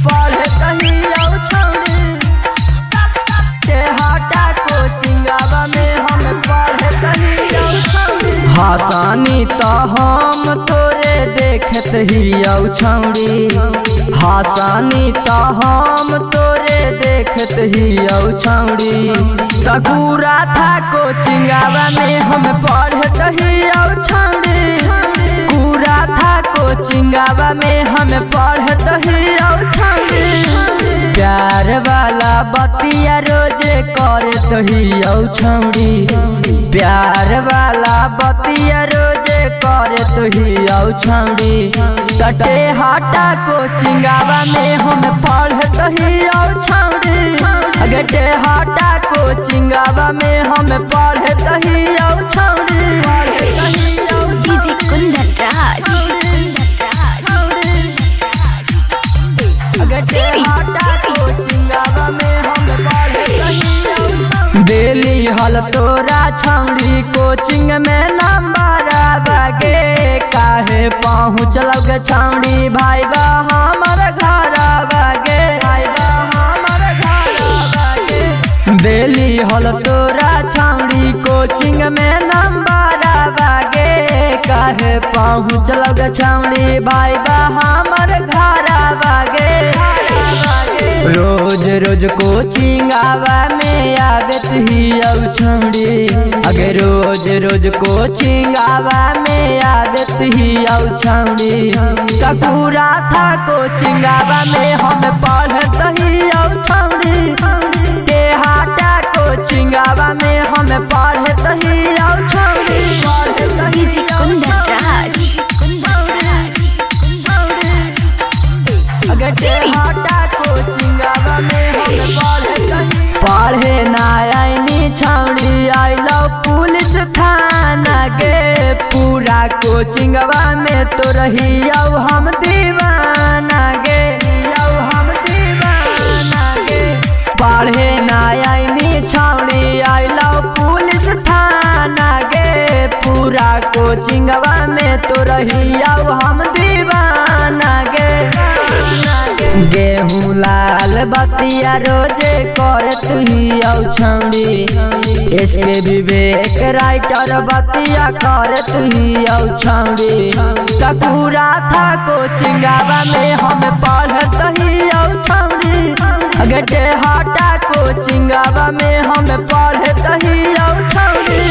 पढ़े कहिया छौड़ी के हटा कोचिंगवा में हम पढ़े कहिया छौड़ी। हसानी तो हम तोरे देखत हिया छौड़ी, हसानी तो हम तोरे देखत हिया छौड़ी। सकुरा था कोचिंगवा में हम पढ़त हिया छौड़ी, पूरा था कोचिंगवा में हम पढ़त हिया छौड़ी। प्यार वाला बतिया रोजे करत हिया छौड़ी, प्यार वाला बतिया रोजे करत हिया छौड़ी। तटे हटा कोचिंगवा में हम पढ़त हिया छौड़ी, गटे हटा कोचिंगवा में हम पढ़त हिया छौड़ी। डीजे कुंदन राज बेली हल तोरा छौड़ी कोचिंग में नंबर बागे, काहे पहुँचल छौड़ी भाई बा हमर घर बागे, भाई बा हमर घर बागे। बेली हल तोरा छौड़ी कोचिंग में नंबर बागे, काहे पहुँचल छौड़ी भाई बा हमर घर बागे। रोज रोज कोचिंगवा में आवत हिया छौड़ी, अगे रोज रोज कोचिंगवा में आवत हिया छौड़ी। पूरा था कोचिंगवा में हम पढ़त हिया छौड़ी, के हटा कोचिंगवा में हम पढ़त हिया छौड़ी। डीजे कुंदन राज पढ़े ना आईनी छौड़ी आइलो पुलिस थाना गे, पूरा कोचिंगवा में तो रहिया हम दीवाना गे, हम दीवाना गे। पढ़े ना आईनी छौड़ी आइलो पुलिस थाना गे, पूरा कोचिंगवा में तो रहिया हम दीवाना गे। गेहूँ लाल बतिया रोजे करत हिया छौड़ी, इसके विवेक राइटर बतिया करत हिया छौड़ी। पूरा था कोचिंगवा में हम पढ़त हिया छौड़ी, गटे हटा कोचिंगवा में हम पढ़त हिया छौड़ी।